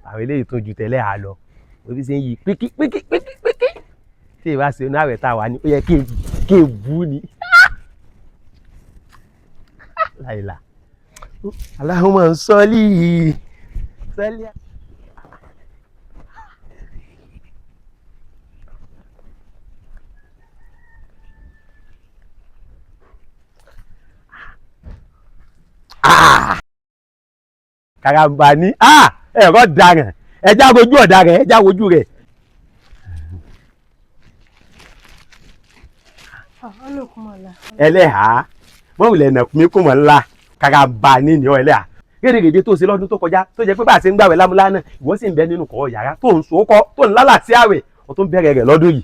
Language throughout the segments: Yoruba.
àwọn eléyìí tó ju tẹ́lẹ̀ à lọ òbí ṣe ń yí píkí tí ìbá ṣe onáwẹ̀ tá a wà ní ó yẹ kí n bú ni láìla Allahumma salli sẹ́lí. Karamba ní ẹ̀rọ daràn ẹja wojú ọ̀daràn ẹja wojú rẹ̀. ẹlẹ́hàá mọ̀wùlẹ̀ nàkúnmí kò mọ̀ ńlá Karamba ní ìyọ́ ẹlẹ́hàá rédèrèdè tó ṣe lọ́dún tó kọjá tó jẹ́ pé bá a ṣe ń gbàwẹ̀ lámúlá náà ìwọ sì ń bẹ nínú kọ́ yàrá tó ń sòókọ́ tó ń lálà sí àwẹ̀ ó tún bẹ̀rẹ̀ rẹ̀ lọ́dún yìí.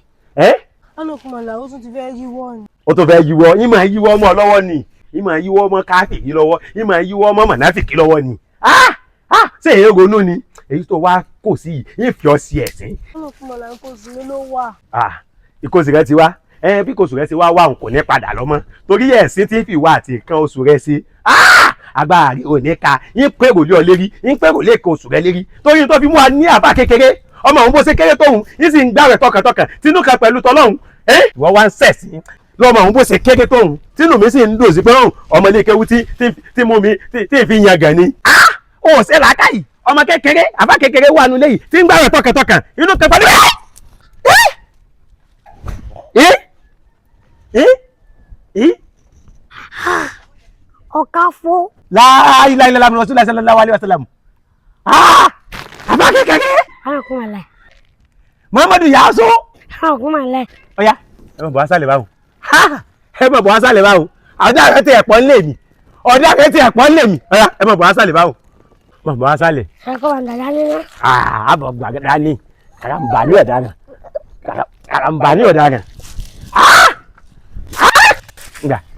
Ọlọ́kùnmọ̀lá ó tún ti fẹ́ yíwọ́ ni. ó tún fẹ́ yíwọ́ yín máa yíwọ́ ọmọ lọ́wọ́ ni yín máa yíwọ́ ọmọ káfíìrì lọ́wọ́ yín máa yíwọ́ ọmọ mọ̀náfìkì lọ́wọ́ ni. ṣé èyí ronú ni èyí tó wá kò sí yìí yín fi ọ sí ẹ̀sìn. Ọlọ́kùnmọ̀lá kò sí ló wà. ìkóṣù rẹ ti wá bí kóṣù rẹ ti wá wà kò ní padà lọ́mọ torí ẹ̀sìn tí fi wá àti nǹkan oṣù rẹ sí agbára rẹ ò ní ka yín pèrò lé ọ lérí yín pèrò lé kan oṣù rẹ lérí torí tó fi mú wa ní àbá kékeré ọmọ òun bó ṣe kéré tóun yín sì ń gbàwẹ̀ tọkàntọkàn tínú kan pẹ̀lú tọlọ́hun ìwọ wá ń sẹ̀sìn lọ́mọ òun bó ṣe kéré tóun tínú mi sì ń dòsí pé ọmọ ilé kéwú tí mú mi tí fi yan gàn ni. ó ṣe làákàyè ọmọ kékeré àbá kékeré wà nulẹ̀ yìí tí ń gbàwẹ̀ tọkàntọkàn inú kan pẹ̀lú ọ̀ká fó. láìláìláìlá Rasulullah sallallahu alaihi wasallam. àbá kékeré. Ọlọ́kùnmọ̀lá. Muhammadu Yaso. Ọlọ́kùnmọ̀lá. ọ̀ya ẹ mọ̀ bọ̀ wá sálẹ̀ báwọn. ẹ mọ̀ bọ̀ wá sálẹ̀ báwọn. ọ̀dà rẹ ti ẹ̀pọ̀ ńlẹ̀ mi. ọ̀dà rẹ ti ẹ̀pọ̀ ńlẹ̀ mi. ọ̀ya ẹ mọ̀ bọ̀ wá sálẹ̀ báwọn. mọ̀ bọ̀ wá sálẹ̀. ẹ̀kọ́ wà dàda nínú. àbọ̀ gbàgádá ni Karamba ní ọ̀daràn. Karamba ní ọ̀daràn.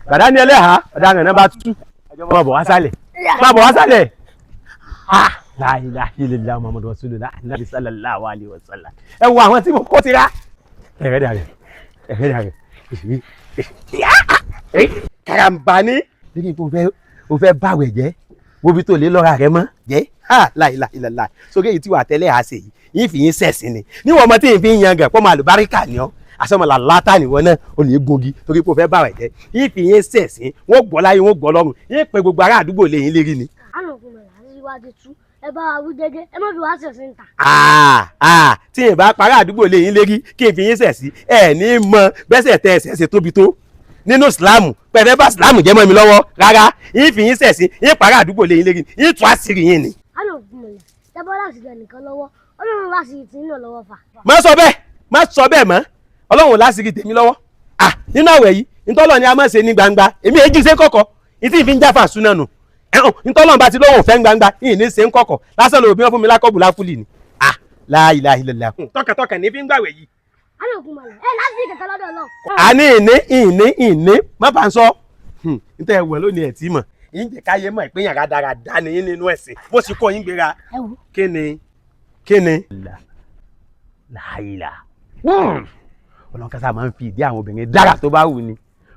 Gbàdá ní ẹlẹ́hàá ọ̀daràn náà bá tú. Má bọ̀ wá sálẹ̀. Má bọ̀ wá sálẹ̀. La ilaha illallah Muhammadu Rasulullah Nabi sallallahu alaihi wasallam. Ẹ wo àwọn tí mo kó ti rá. Ẹ̀rẹ́ dà rẹ̀. Ẹ̀rẹ́ dà rẹ̀. Karamba ní. Lẹ́yìn pé o fẹ́ báwẹ̀ jẹ́. Wo bí tó lé lọ́ra rẹ mọ́ jẹ́. La ilaha illallah. Sókè yìí tí wà tẹ́lẹ̀ àá ṣe yìí. Yín fi yín sẹ̀sìn ni. Níwọ̀n ọmọ tí yín fi ń yan gẹ̀ pọ́ máa lù báríkà ni ọ́. Àsọmọlá látà níwọ̀n náà o lè gungi torí pé o fẹ́ báwẹ̀ jẹ́. Yín fi yín sẹ̀sìn. Wọ́n gbọ́ láyé wọ́n gbọ́ lọ́rùn. Yín pe gbogbo ará àdúgbò lè yín lérí ni. Ẹ bá wa wí jẹ́jẹ́ ẹ má fi wá sẹ̀sìn ta. Tí n bá parí àdúgbò lè yín lérí kí n fi yín sẹ̀sí ẹ ní mọ bẹ́sẹ̀ tẹ ẹsẹ̀ ṣe tóbi tó nínú ìsìláàmù pẹ̀lẹ́ bá ìsìláàmù jẹ́ mọ́ mi lọ́wọ́ rárá yín fi yín sẹ̀sí yín parí àdúgbò lè yín lérí yín tún àṣírí yín ni. Ọlọ́kùnmọ̀lá tẹ́bọ́ láti jẹ nìkan lọ́wọ́ Ọlọ́run láti ti ń lọ lọ́wọ́ fà. má sọ bẹ́ẹ̀ mọ́ Ọlọ́run láṣìírí tèmi lọ́wọ́ nínú àwẹ̀ yìí ntọ́lọ́ ni a máa ṣe ní gbangba èmi èjì ṣe kọ̀kọ̀ ìtì ìfi ń jáfà súná nù ntọ́lọ́n bá ti lóhùn fẹ́ gbangba yìí ní ṣe ń kọ̀kọ̀ lásán lóòbí wọn fún mi lákọ̀bù láfúlì ni. La ilaha illallah. tọkàntọkàn ní fi ń gbàwẹ̀ yìí. Ọlọ́kùnmọ̀lá láti kẹ̀kẹ́ lọ́dọ̀ lọ. ìní má bá ń sọ níta ẹ̀wọ̀n lónìí ẹ̀ tí mọ̀ yín jẹ́ káyé mọ̀ ìpínyà rádaràdá ni yín nínú ẹ̀sìn bó ṣe kọ́ yín gbéra. kíni. láìla ọlọ́kàtà máa ń fi ìdí àwọn obìnrin dára tó bá wù ni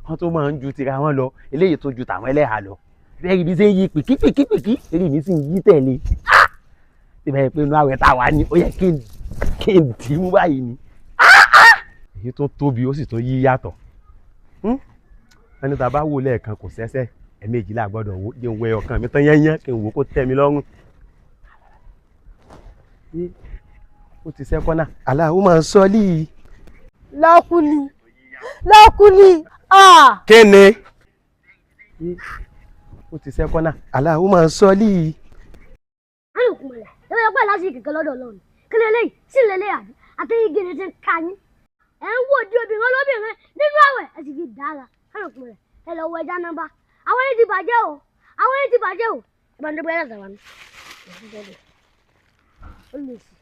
wọ́n tó máa ń ju tira wọn lọ eléyìí tó ju tàwọn ẹlẹ́hà lọ bẹ́ẹ̀ ibi ṣe ń yí pìkípìkípìkí èyí mi sì ń yí tẹ̀lé síbẹ̀ pé inú àwẹ̀ tá a wà ní ó yẹ kí n dì í mú báyìí ni èyí tó tóbi ó sì tó yí yàtọ̀ ẹni tá a bá wò lẹ́ẹ̀kan kò sẹ́sẹ́ ẹ̀ẹ̀mejì la gbọ́dọ̀ wò jẹ́ wẹ ọkàn mi tán yẹ́nyẹ́ kí n wò kó tẹ́ mi lọ́rùn ó ti sẹ́kọ́ náà Allahumma salli. lọ́kùnì. kí ni ó ti sẹ́kọ́ náà Allahumma salli. Ọlọ́kùnmọ̀lá ẹ bá yẹ pé láti kẹ̀kẹ́ lọ́dọ̀ Ọlọ́run kí lè léyìí sí lè léyà àtẹ̀yìn gèrè ti ń ka yín ẹ̀ ń wò di obìnrin olóbìnrin nínú àwẹ̀ ẹ sì fi dára. Ọlọ́kùnmọ̀lá ẹ lọ wọ ẹja nọ́mbà àwọn yìí ti bàjẹ́ o ẹ bá ń dọ́gba ẹ̀rọ sàwọn ó lè sí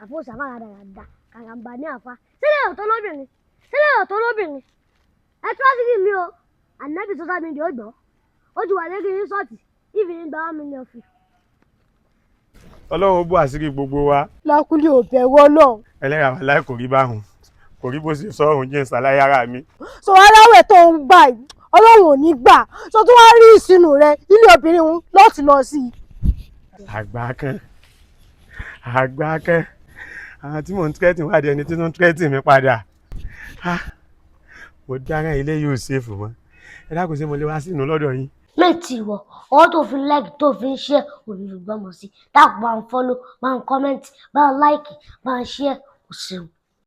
àfọwọ́sà máa dáadáa Karamba ní àfa sílẹ̀ ọ̀tọ̀ lóbìnrin ẹ tó àṣírí mi o ànábì sọ́sá mi di ọgbọ́n ó ti wà lẹ́gẹ̀ẹ́ ní sọ́ọ̀tì ìfìyín gba 1 million fi. Ọlọ́run bó àṣírí gbogbo wa. Lákúlé ò bẹ̀rù Ọlọ́run. ẹlẹ́yà wà láì kò rí báhùn kò rí bó ṣe sọ́run jẹ́ ìsàlàyé ara mi. sọ aláwẹ̀ tó ń gbà yìí Ọlọ́run ò ní gbà sọ tó wá rí ìsinú rẹ ilé obìnrin wọn lọ́ọ̀tì lọ sí i. àgbà kẹ́ àwọn tí mò ń tírẹ́tì wá di ẹni tí tó ń tírẹ́tì mi padà mo dáràn ilé yóò ṣèfù mọ́ ẹ dákun ṣé mo lè wá sínú lọ́dọ̀ yín. méjì wọ ọwọ́ tó fi like tó fi ń share òní fi gbọ́mọ sí dákun bá ń follow bá ń comment bá ń like bá ń share kò ṣeun.